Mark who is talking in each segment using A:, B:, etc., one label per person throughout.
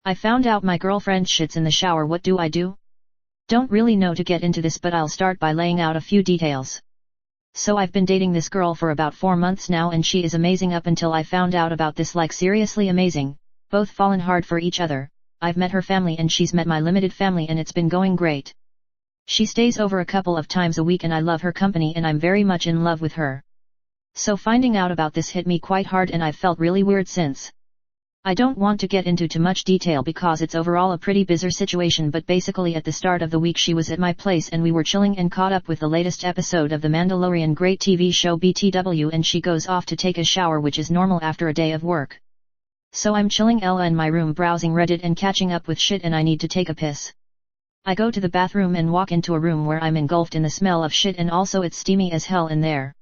A: I found out my girlfriend shits in the shower. What do I do? Don't really know to get into this, but I'll start by laying out a few details. So I've been dating this girl for about 4 months now and she is amazing up until I found out about this, like seriously amazing, both fallen hard for each other. I've met her family and she's met my limited family and it's been going great. She stays over a couple of times a week and I love her company and I'm very much in love with her. So finding out about this hit me quite hard and I've felt really weird since. I don't want to get into too much detail because it's overall a pretty bizarre situation, but basically at the start of the week she was at my place and we were chilling and caught up with the latest episode of The Mandalorian, great TV show BTW, and she goes off to take a shower, which is normal after a day of work. So I'm chilling in my room browsing Reddit and catching up with shit and I need to take a piss. I go to the bathroom and walk into a room where I'm engulfed in the smell of shit and also it's steamy as hell in there.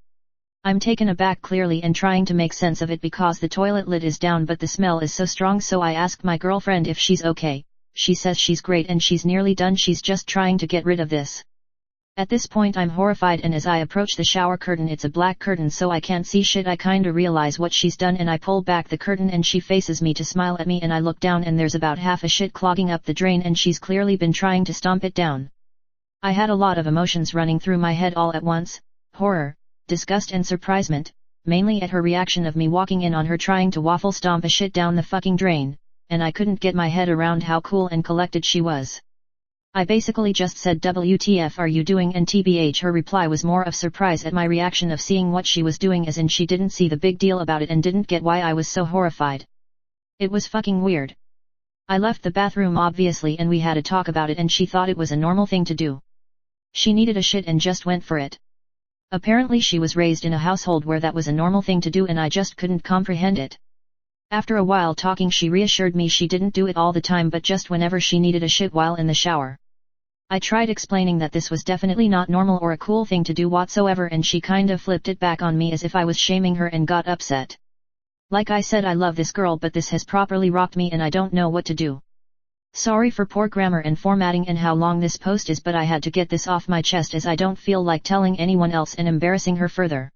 A: I'm taken aback clearly and trying to make sense of it because the toilet lid is down but the smell is so strong, so I ask my girlfriend if she's okay. She says she's great and she's nearly done, she's just trying to get rid of this. At this point I'm horrified and as I approach the shower curtain, it's a black curtain so I can't see shit. I kinda realize what she's done and I pull back the curtain and she faces me to smile at me and I look down and there's about half a shit clogging up the drain and she's clearly been trying to stomp it down. I had a lot of emotions running through my head all at once: horror, disgust and surprisement, mainly at her reaction of me walking in on her trying to waffle stomp a shit down the fucking drain, and I couldn't get my head around how cool and collected she was. I basically just said, "WTF are you doing?" and TBH her reply was more of surprise at my reaction of seeing what she was doing, as in she didn't see the big deal about it and didn't get why I was so horrified. It was fucking weird. I left the bathroom obviously and we had a talk about it and she thought it was a normal thing to do. She needed a shit and just went for it. Apparently she was raised in a household where that was a normal thing to do and I just couldn't comprehend it. After a while talking she reassured me she didn't do it all the time but just whenever she needed a shit while in the shower. I tried explaining that this was definitely not normal or a cool thing to do whatsoever and she kind of flipped it back on me as if I was shaming her and got upset. Like I said, I love this girl but this has properly rocked me and I don't know what to do. Sorry for poor grammar and formatting and how long this post is, but I had to get this off my chest as I don't feel like telling anyone else and embarrassing her further.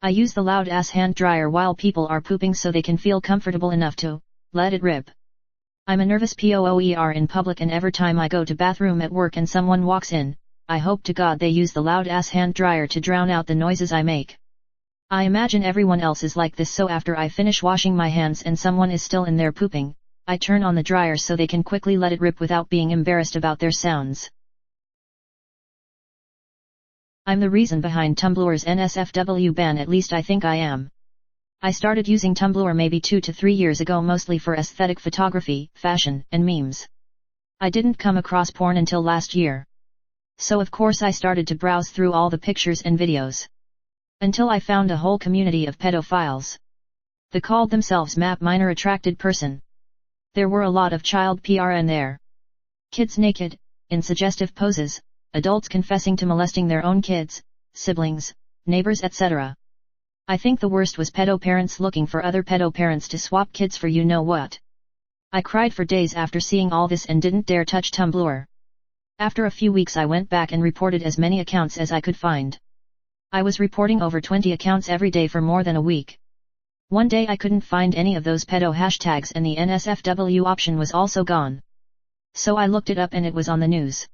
A: I use the loud ass hand dryer while people are pooping so they can feel comfortable enough to let it rip. I'm a nervous POOER in public and every time I go to bathroom at work and someone walks in, I hope to God they use the loud ass hand dryer to drown out the noises I make. I imagine everyone else is like this, so after I finish washing my hands and someone is still in there pooping, I turn on the dryer so they can quickly let it rip without being embarrassed about their sounds. I'm the reason behind Tumblr's NSFW ban, at least I think I am. I started using Tumblr maybe 2 to 3 years ago, mostly for aesthetic photography, fashion, and memes. I didn't come across porn until last year. So of course I started to browse through all the pictures and videos. Until I found a whole community of pedophiles. They called themselves MAP, minor attracted person. There were a lot of child PRN there. Kids naked, in suggestive poses, adults confessing to molesting their own kids, siblings, neighbors, etc. I think the worst was pedo parents looking for other pedo parents to swap kids for you know what. I cried for days after seeing all this and didn't dare touch Tumblr. After a few weeks I went back and reported as many accounts as I could find. I was reporting over 20 accounts every day for more than a week. One day I couldn't find any of those pedo hashtags and the NSFW option was also gone. So I looked it up and it was on the news.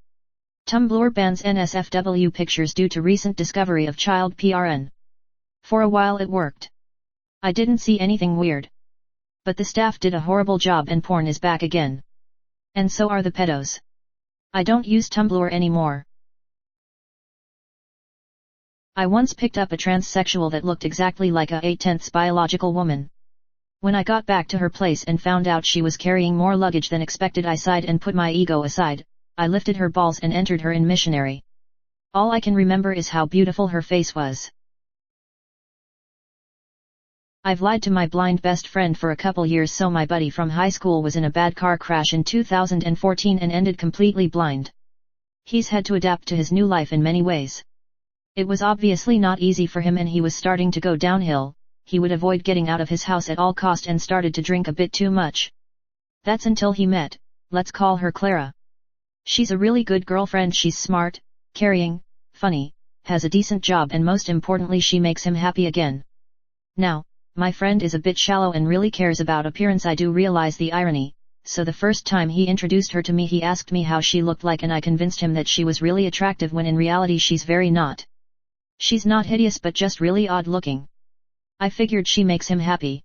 A: Tumblr bans NSFW pictures due to recent discovery of child PRN. For a while it worked. I didn't see anything weird. But the staff did a horrible job and porn is back again. And so are the pedos. I don't use Tumblr anymore. I once picked up a transsexual that looked exactly like a 8/10 biological woman. When I got back to her place and found out she was carrying more luggage than expected, I sighed and put my ego aside. I lifted her balls and entered her in missionary. All I can remember is how beautiful her face was. I've lied to my blind best friend for a couple years. So my buddy from high school was in a bad car crash in 2014 and ended completely blind. He's had to adapt to his new life in many ways. It was obviously not easy for him and he was starting to go downhill. He would avoid getting out of his house at all cost and started to drink a bit too much. That's until he met, let's call her Clara. She's a really good girlfriend. She's smart, caring, funny, has a decent job and most importantly she makes him happy again. Now, My friend is a bit shallow and really cares about appearance. I do realize the irony, so the first time he introduced her to me he asked me how she looked like and I convinced him that she was really attractive when in reality she's very not. She's not hideous but just really odd looking. I figured she makes him happy.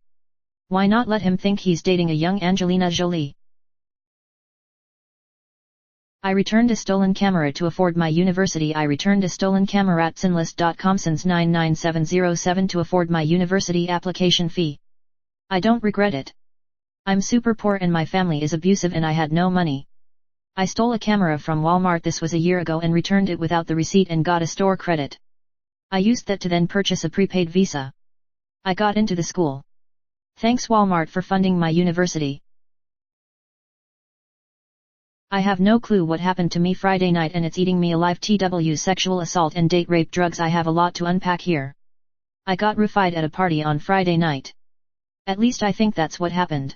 A: Why not let him think he's dating a young Angelina Jolie? I returned a stolen camera to afford my university. I returned a stolen camera at sinlist.com since 99707 to afford my university application fee. I don't regret it. I'm super poor and my family is abusive and I had no money. I stole a camera from Walmart. This was a year ago and returned it without the receipt and got a store credit. I used that to then purchase a prepaid visa. I got into the school. Thanks Walmart for funding my university. I have no clue what happened to me Friday night and it's eating me alive. TW sexual assault and date rape drugs. I have a lot to unpack here. I got roofied at a party on Friday night. At least I think that's what happened.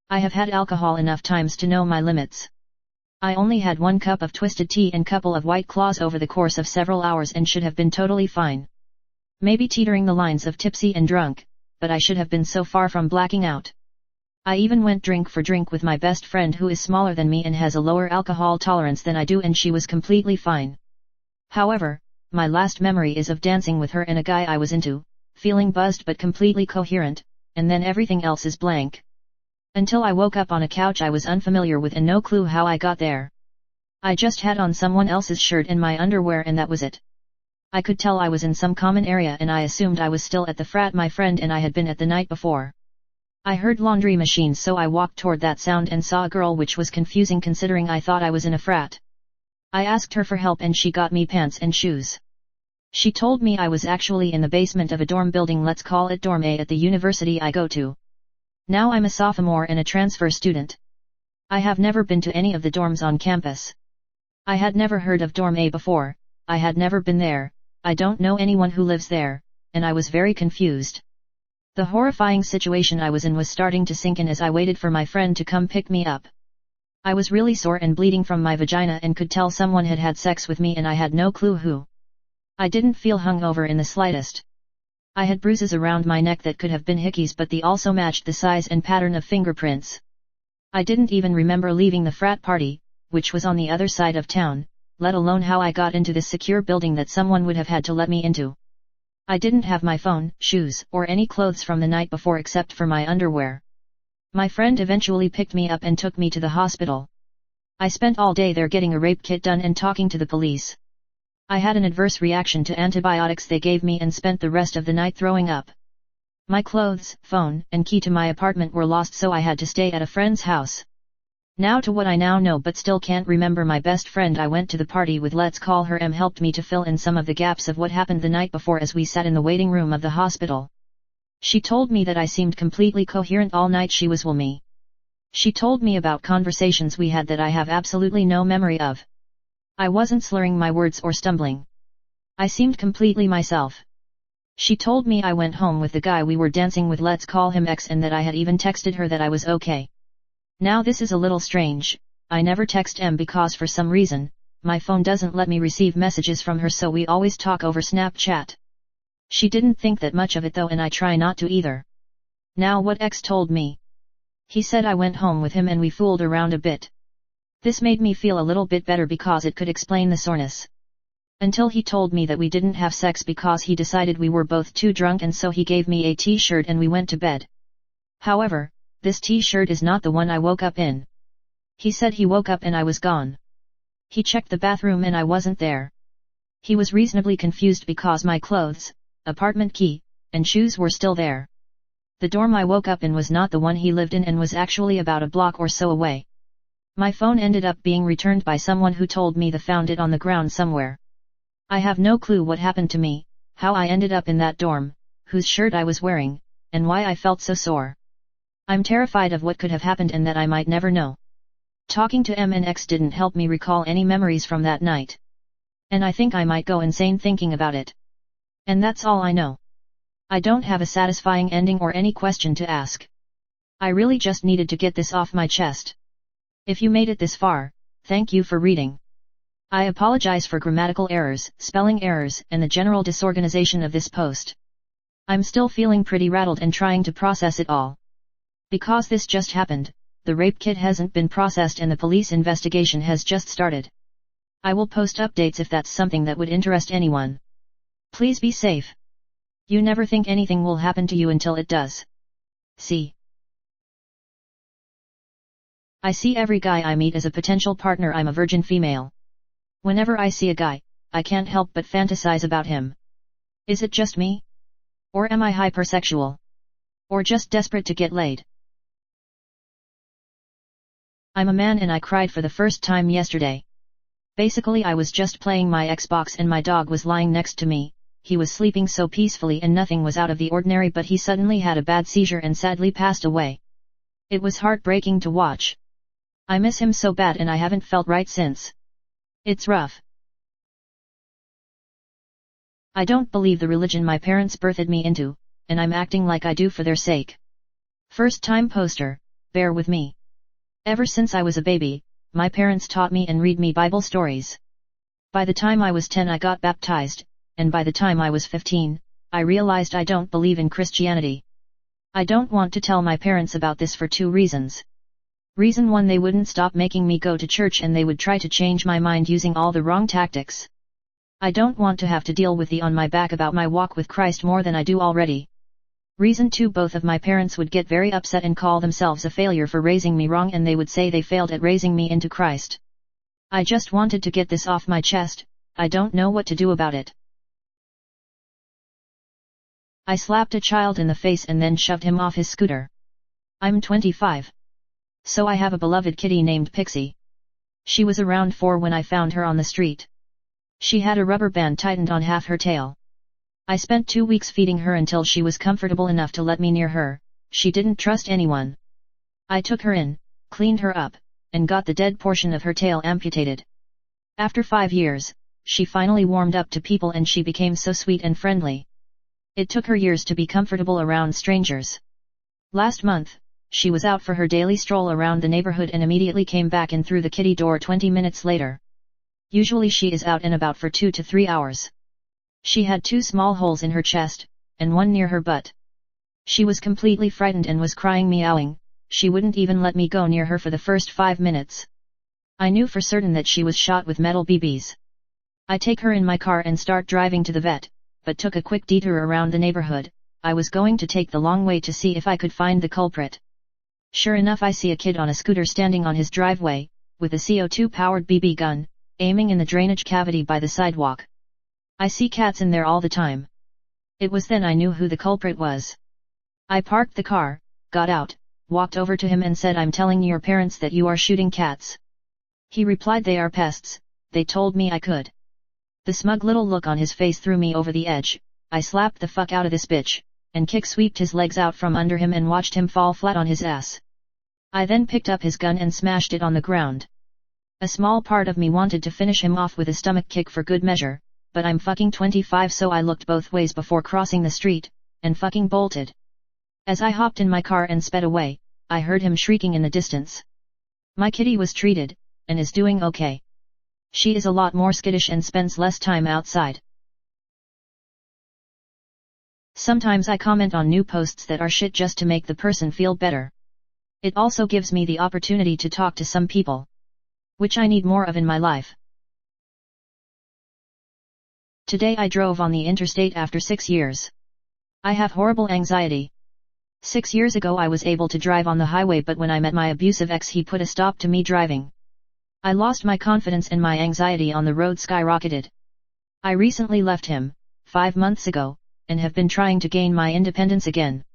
A: I have had alcohol enough times to know my limits. I only had 1 cup of twisted tea and couple of White Claws over the course of several hours and should have been totally fine. Maybe teetering the lines of tipsy and drunk, but I should have been so far from blacking out. I even went drink for drink with my best friend who is smaller than me and has a lower alcohol tolerance than I do and she was completely fine. However, my last memory is of dancing with her and a guy I was into, feeling buzzed but completely coherent, and then everything else is blank. Until I woke up on a couch I was unfamiliar with and no clue how I got there. I just had on someone else's shirt and my underwear and that was it. I could tell I was in some common area and I assumed I was still at the frat my friend and I had been at the night before. I heard laundry machines so I walked toward that sound and saw a girl, which was confusing considering I thought I was in a frat. I asked her for help and she got me pants and shoes. She told me I was actually in the basement of a dorm building, let's call it Dorm A, at the university I go to. Now I'm a sophomore and a transfer student. I have never been to any of the dorms on campus. I had never heard of Dorm A before, I had never been there, I don't know anyone who lives there, and I was very confused. The horrifying situation I was in was starting to sink in as I waited for my friend to come pick me up. I was really sore and bleeding from my vagina and could tell someone had had sex with me and I had no clue who. I didn't feel hungover in the slightest. I had bruises around my neck that could have been hickeys but they also matched the size and pattern of fingerprints. I didn't even remember leaving the frat party, which was on the other side of town, let alone how I got into this secure building that someone would have had to let me into. I didn't have my phone, shoes, or any clothes from the night before except for my underwear. My friend eventually picked me up and took me to the hospital. I spent all day there getting a rape kit done and talking to the police. I had an adverse reaction to antibiotics they gave me and spent the rest of the night throwing up. My clothes, phone, and key to my apartment were lost, so I had to stay at a friend's house. Now to what I now know but still can't remember. My best friend I went to the party with, let's call her M, helped me to fill in some of the gaps of what happened the night before as we sat in the waiting room of the hospital. She told me that I seemed completely coherent all night. She was me. She told me about conversations we had that I have absolutely no memory of. I wasn't slurring my words or stumbling. I seemed completely myself. She told me I went home with the guy we were dancing with, let's call him X, and that I had even texted her that I was okay. Now this is a little strange. I never text M because for some reason, my phone doesn't let me receive messages from her, so we always talk over Snapchat. She didn't think that much of it though, and I try not to either. Now what X told me. He said I went home with him and we fooled around a bit. This made me feel a little bit better because it could explain the soreness. Until he told me that we didn't have sex because he decided we were both too drunk, and so he gave me a t-shirt and we went to bed. However, this t-shirt is not the one I woke up in. He said he woke up and I was gone. He checked the bathroom and I wasn't there. He was reasonably confused because my clothes, apartment key, and shoes were still there. The dorm I woke up in was not the one he lived in and was actually about a block or so away. My phone ended up being returned by someone who told me they found it on the ground somewhere. I have no clue what happened to me, how I ended up in that dorm, whose shirt I was wearing, and why I felt so sore. I'm terrified of what could have happened and that I might never know. Talking to M and X didn't help me recall any memories from that night. And I think I might go insane thinking about it. And that's all I know. I don't have a satisfying ending or any question to ask. I really just needed to get this off my chest. If you made it this far, thank you for reading. I apologize for grammatical errors, spelling errors, and the general disorganization of this post. I'm still feeling pretty rattled and trying to process it all. Because this just happened, the rape kit hasn't been processed and the police investigation has just started. I will post updates if that's something that would interest anyone. Please be safe. You never think anything will happen to you until it does. See. I see every guy I meet as a potential partner. I'm a virgin female. Whenever I see a guy, I can't help but fantasize about him. Is it just me? Or am I hypersexual? Or just desperate to get laid? I'm a man and I cried for the first time yesterday. Basically I was just playing my Xbox and my dog was lying next to me. He was sleeping so peacefully and nothing was out of the ordinary, but he suddenly had a bad seizure and sadly passed away. It was heartbreaking to watch. I miss him so bad and I haven't felt right since. It's rough. I don't believe the religion my parents birthed me into, and I'm acting like I do for their sake. First time poster, bear with me. Ever since I was a baby, my parents taught me and read me Bible stories. By the time I was 10 I got baptized, and by the time I was 15, I realized I don't believe in Christianity. I don't want to tell my parents about this for 2 reasons. Reason 1, they wouldn't stop making me go to church and they would try to change my mind using all the wrong tactics. I don't want to have to deal with the on my back about my walk with Christ more than I do already. Reason 2, both of my parents would get very upset and call themselves a failure for raising me wrong, and they would say they failed at raising me into Christ. I just wanted to get this off my chest. I don't know what to do about it. I slapped a child in the face and then shoved him off his scooter. I'm 25. So I have a beloved kitty named Pixie. She was around 4 when I found her on the street. She had a rubber band tightened on half her tail. I spent 2 weeks feeding her until she was comfortable enough to let me near her. She didn't trust anyone. I took her in, cleaned her up, and got the dead portion of her tail amputated. After 5 years, she finally warmed up to people and she became so sweet and friendly. It took her years to be comfortable around strangers. Last month, she was out for her daily stroll around the neighborhood and immediately came back in through the kitty door 20 minutes later. Usually she is out and about for 2 to 3 hours. She had 2 small holes in her chest, and 1 near her butt. She was completely frightened and was crying, meowing. She wouldn't even let me go near her for the first 5 minutes. I knew for certain that she was shot with metal BBs. I take her in my car and start driving to the vet, but took a quick detour around the neighborhood. I was going to take the long way to see if I could find the culprit. Sure enough, I see a kid on a scooter standing on his driveway, with a CO2-powered BB gun, aiming in the drainage cavity by the sidewalk. I see cats in there all the time. It was then I knew who the culprit was. I parked the car, got out, walked over to him and said, "I'm telling your parents that you are shooting cats." He replied, "They are pests, they told me I could." The smug little look on his face threw me over the edge. I slapped the fuck out of this bitch, and kick-sweeped his legs out from under him and watched him fall flat on his ass. I then picked up his gun and smashed it on the ground. A small part of me wanted to finish him off with a stomach kick for good measure, but I'm fucking 25, so I looked both ways before crossing the street, and fucking bolted. As I hopped in my car and sped away, I heard him shrieking in the distance. My kitty was treated, and is doing okay. She is a lot more skittish and spends less time outside. Sometimes I comment on new posts that are shit just to make the person feel better. It also gives me the opportunity to talk to some people, which I need more of in my life. Today I drove on the interstate after 6 years. I have horrible anxiety. 6 years ago I was able to drive on the highway, but when I met my abusive ex, he put a stop to me driving. I lost my confidence and my anxiety on the road skyrocketed. I recently left him, 5 months ago, and have been trying to gain my independence again.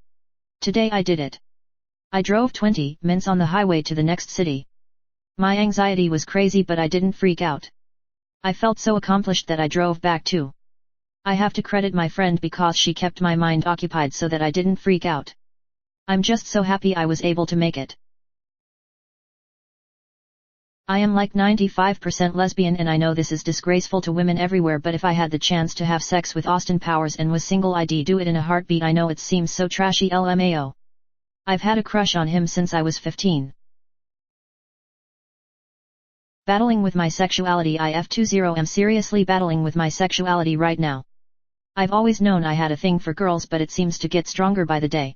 A: Today I did it. I drove 20 minutes on the highway to the next city. My anxiety was crazy, but I didn't freak out. I felt so accomplished that I drove back too. I have to credit my friend because she kept my mind occupied so that I didn't freak out. I'm just so happy I was able to make it. I am like 95% lesbian, and I know this is disgraceful to women everywhere, but if I had the chance to have sex with Austin Powers and was single, I'd do it in a heartbeat. I know it seems so trashy, LMAO. I've had a crush on him since I was 15. Battling with my sexuality. IF20 am seriously battling with my sexuality right now. I've always known I had a thing for girls, but it seems to get stronger by the day.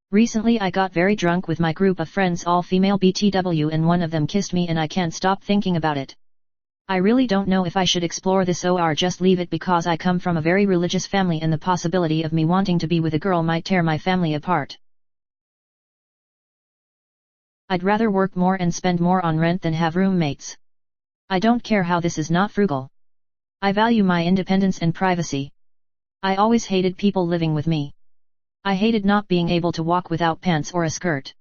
A: Recently I got very drunk with my group of friends, all female BTW, and one of them kissed me and I can't stop thinking about it. I really don't know if I should explore this or just leave it, because I come from a very religious family and the possibility of me wanting to be with a girl might tear my family apart. I'd rather work more and spend more on rent than have roommates. I don't care how this is not frugal. I value my independence and privacy. I always hated people living with me. I hated not being able to walk without pants or a skirt.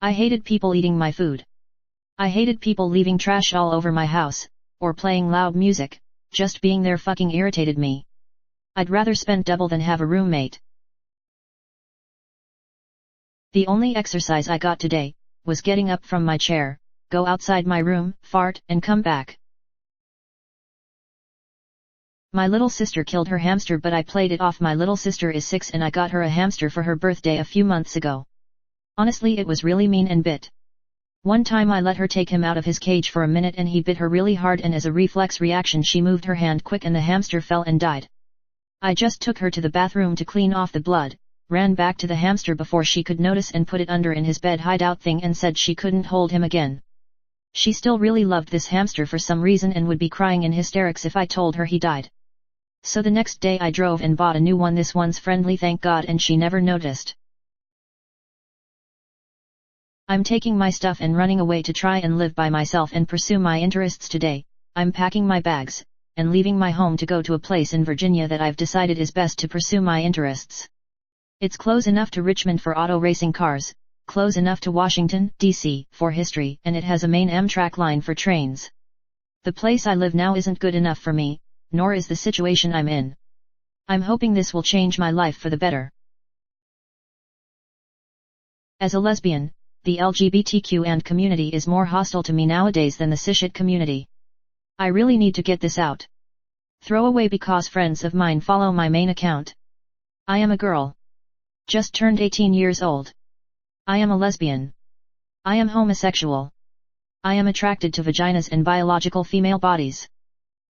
A: I hated people eating my food. I hated people leaving trash all over my house, or playing loud music. Just being there fucking irritated me. I'd rather spend double than have a roommate. The only exercise I got today was getting up from my chair, go outside my room, fart, and come back. My little sister killed her hamster, but I played it off. My little sister is 6 and I got her a hamster for her birthday a few months ago. Honestly, it was really mean and bit. One time I let her take him out of his cage for a minute and he bit her really hard, and as a reflex reaction she moved her hand quick and the hamster fell and died. I just took her to the bathroom to clean off the blood, ran back to the hamster before she could notice and put it under in his bed hideout thing and said she couldn't hold him again. She still really loved this hamster for some reason and would be crying in hysterics if I told her he died. So the next day I drove and bought a new one. This one's friendly, thank God, and she never noticed. I'm taking my stuff and running away to try and live by myself and pursue my interests today. I'm packing my bags and leaving my home to go to a place in Virginia that I've decided is best to pursue my interests. It's close enough to Richmond for auto racing cars, close enough to Washington, D.C. for history, and it has a main Amtrak line for trains. The place I live now isn't good enough for me, nor is the situation I'm in. I'm hoping this will change my life for the better. As a lesbian, the LGBTQ and community is more hostile to me nowadays than the cishet community. I really need to get this out. Throw away because friends of mine follow my main account. I am a girl. Just turned 18 years old. I am a lesbian. I am homosexual. I am attracted to vaginas and biological female bodies.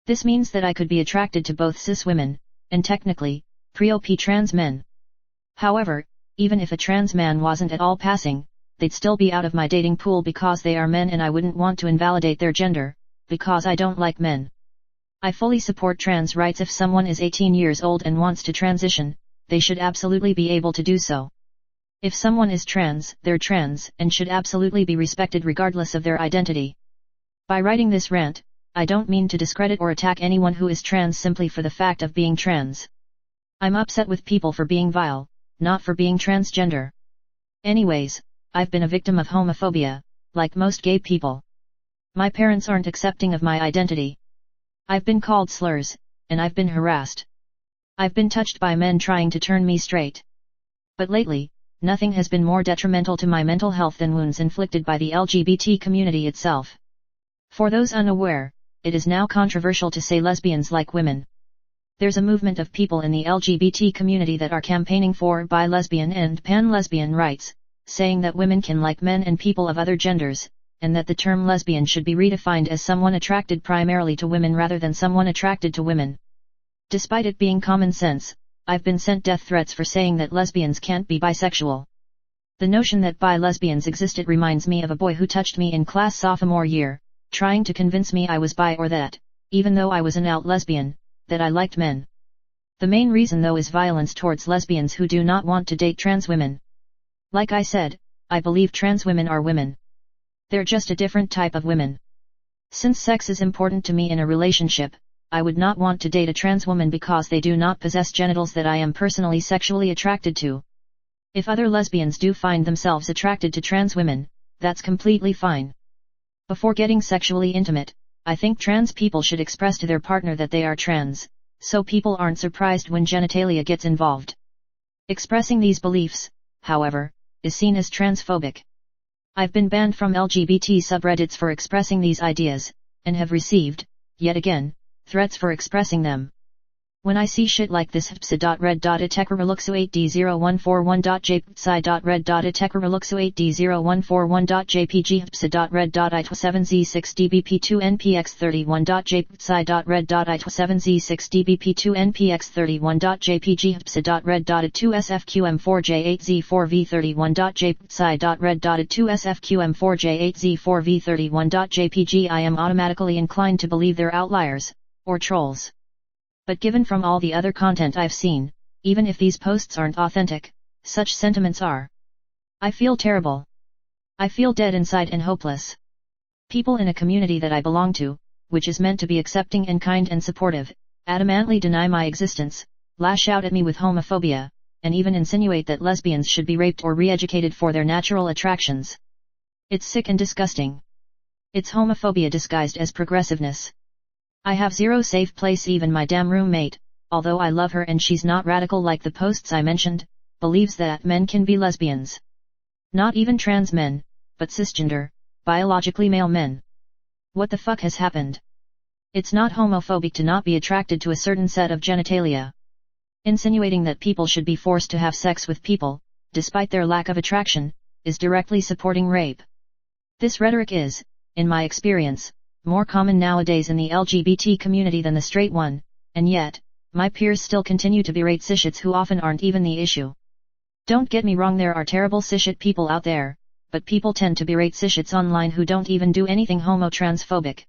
A: This means that I could be attracted to both cis women, and technically, pre-op trans men. However, even if a trans man wasn't at all passing, they'd still be out of my dating pool because they are men and I wouldn't want to invalidate their gender, because I don't like men. I fully support trans rights. If someone is 18 years old and wants to transition, they should absolutely be able to do so. If someone is trans, they're trans, and should absolutely be respected regardless of their identity. By writing this rant, I don't mean to discredit or attack anyone who is trans simply for the fact of being trans. I'm upset with people for being vile, not for being transgender. Anyways, I've been a victim of homophobia, like most gay people. My parents aren't accepting of my identity. I've been called slurs, and I've been harassed. I've been touched by men trying to turn me straight. But lately, nothing has been more detrimental to my mental health than wounds inflicted by the LGBT community itself. For those unaware, it is now controversial to say lesbians like women. There's a movement of people in the LGBT community that are campaigning for bi-lesbian and pan-lesbian rights, saying that women can like men and people of other genders, and that the term lesbian should be redefined as someone attracted primarily to women rather than someone attracted to women. Despite it being common sense, I've been sent death threats for saying that lesbians can't be bisexual. The notion that bi-lesbians existed reminds me of a boy who touched me in class sophomore year, trying to convince me I was bi, or that, even though I was an out lesbian, that I liked men. The main reason though is violence towards lesbians who do not want to date trans women. Like I said, I believe trans women are women. They're just a different type of women. Since sex is important to me in a relationship, I would not want to date a trans woman because they do not possess genitals that I am personally sexually attracted to. If other lesbians do find themselves attracted to trans women, that's completely fine. Before getting sexually intimate, I think trans people should express to their partner that they are trans, so people aren't surprised when genitalia gets involved. Expressing these beliefs, however, is seen as transphobic. I've been banned from LGBT subreddits for expressing these ideas, and have received, yet again, threats for expressing them. When I see shit like this hpsa.red.itekrareluxu8d0141.jpg hpsa.red.itekrared.ite7z6dbp2npx31.jpg hpsa.red.2sfqm4j8z4v31.jpg I am automatically inclined to believe they're outliers, or trolls. But given from all the other content I've seen, even if these posts aren't authentic, such sentiments are. I feel terrible. I feel dead inside and hopeless. People in a community that I belong to, which is meant to be accepting and kind and supportive, adamantly deny my existence, lash out at me with homophobia, and even insinuate that lesbians should be raped or re-educated for their natural attractions. It's sick and disgusting. It's homophobia disguised as progressiveness. I have zero safe place. Even my damn roommate, although I love her and she's not radical like the posts I mentioned, believes that men can be lesbians. Not even trans men, but cisgender, biologically male men. What the fuck has happened? It's not homophobic to not be attracted to a certain set of genitalia. Insinuating that people should be forced to have sex with people, despite their lack of attraction, is directly supporting rape. This rhetoric is, in my experience, more common nowadays in the LGBT community than the straight one, and yet, my peers still continue to berate cisshits who often aren't even the issue. Don't get me wrong, there are terrible cisshit people out there, but people tend to berate cisshits online who don't even do anything homo-transphobic.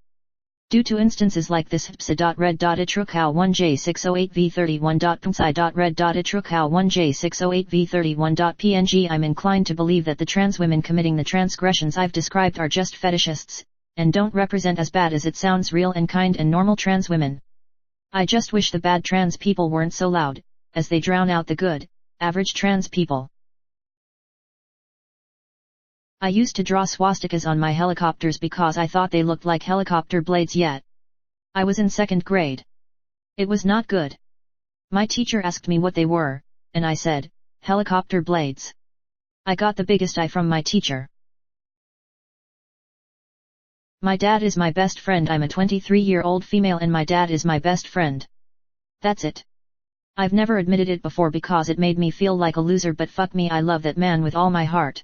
A: Due to instances like this hpsa.red.itrukhow1j608v31.psi.red.itrukhow1j608v31.png I'm inclined to believe that the trans women committing the transgressions I've described are just fetishists, and don't represent as bad as it sounds real and kind and normal trans women. I just wish the bad trans people weren't so loud, as they drown out the good, average trans people. I used to draw swastikas on my helicopters because I thought they looked like helicopter blades yet. I was in 2nd grade. It was not good. My teacher asked me what they were, and I said, helicopter blades. I got the biggest eye from my teacher. My dad is my best friend. I'm a 23-year-old female and my dad is my best friend. That's it. I've never admitted it before because it made me feel like a loser, but fuck me, I love that man with all my heart.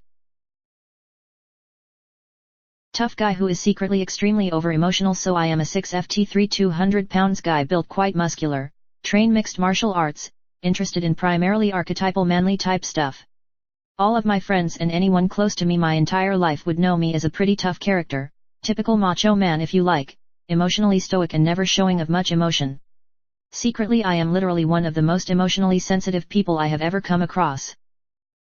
A: Tough guy who is secretly extremely over-emotional. So I am a 6'3" 200 pounds guy built quite muscular, train mixed martial arts, interested in primarily archetypal manly type stuff. All of my friends and anyone close to me my entire life would know me as a pretty tough character. Typical macho man if you like, emotionally stoic and never showing of much emotion. Secretly I am literally one of the most emotionally sensitive people I have ever come across.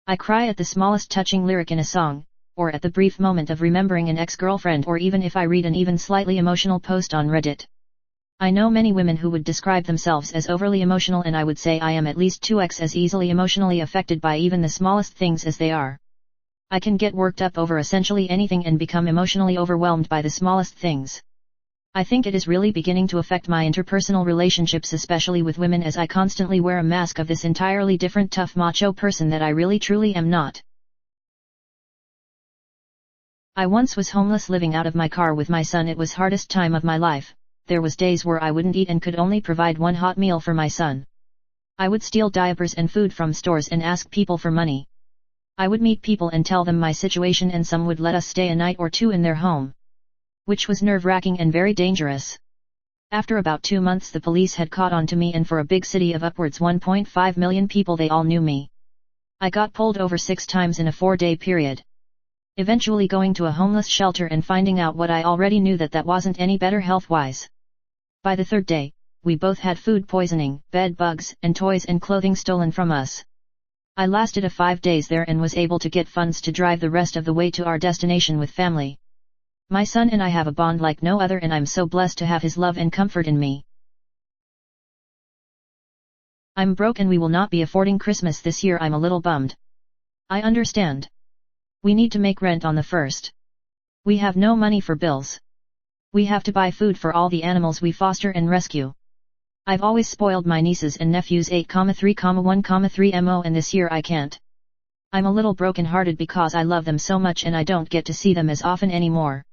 A: I cry at the smallest touching lyric in a song, or at the brief moment of remembering an ex-girlfriend, or even if I read an even slightly emotional post on Reddit. I know many women who would describe themselves as overly emotional, and I would say I am at least 2x as easily emotionally affected by even the smallest things as they are. I can get worked up over essentially anything and become emotionally overwhelmed by the smallest things. I think it is really beginning to affect my interpersonal relationships, especially with women, as I constantly wear a mask of this entirely different tough macho person that I really truly am not. I once was homeless, living out of my car with my son. It was hardest time of my life. There was days where I wouldn't eat and could only provide one hot meal for my son. I would steal diapers and food from stores and ask people for money. I would meet people and tell them my situation, and some would let us stay a night or two in their home. Which was nerve-wracking and very dangerous. After about 2 months the police had caught on to me, and for a big city of upwards 1.5 million people they all knew me. I got pulled over 6 times in a 4-day period. Eventually going to a homeless shelter and finding out what I already knew, that wasn't any better health-wise. By the 3rd day, we both had food poisoning, bed bugs, and toys and clothing stolen from us. I lasted a 5 days there and was able to get funds to drive the rest of the way to our destination with family. My son and I have a bond like no other, and I'm so blessed to have his love and comfort in me. I'm broke and we will not be affording Christmas this year. I'm a little bummed. I understand. We need to make rent on the 1st. We have no money for bills. We have to buy food for all the animals we foster and rescue. I've always spoiled my nieces and nephews 8,3,1,3 mo, and this year I can't. I'm a little broken hearted because I love them so much and I don't get to see them as often anymore.